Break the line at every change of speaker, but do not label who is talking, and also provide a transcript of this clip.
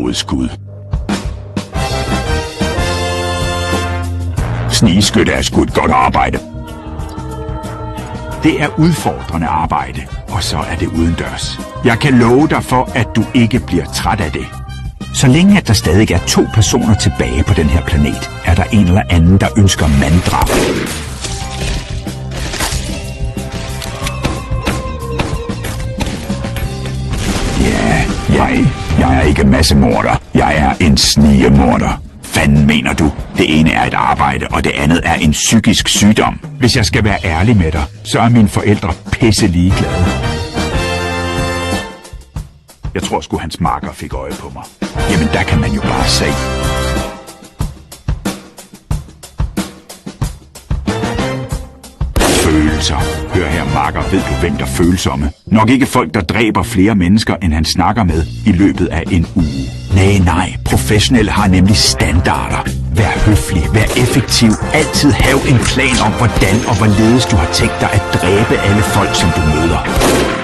Vådeskud. Snigskytte er sgu et godt arbejde. Det er udfordrende arbejde, og så er det udendørs. Jeg kan love dig for, at du ikke bliver træt af det. Så længe at der stadig er 2 personer tilbage på den her planet, er der en eller anden, der ønsker manddrab. Ja, jeg er ikke massemorder. Jeg er en snigemorder. Fanden mener du? Det ene er et arbejde, og det andet er en psykisk sygdom. Hvis jeg skal være ærlig med dig, så er mine forældre pisse ligeglade. Jeg tror sgu, hans makker fik øje på mig. Jamen, der kan man jo bare se. Følelser. Hør her, makker, ved du, hvem der er følsomme? Nok ikke folk, der dræber flere mennesker, end han snakker med i løbet af en uge. Nej, professionelle har nemlig standarder. Vær høflig, vær effektiv, altid have en plan om, hvordan og hvorledes du har tænkt dig at dræbe alle folk, som du møder.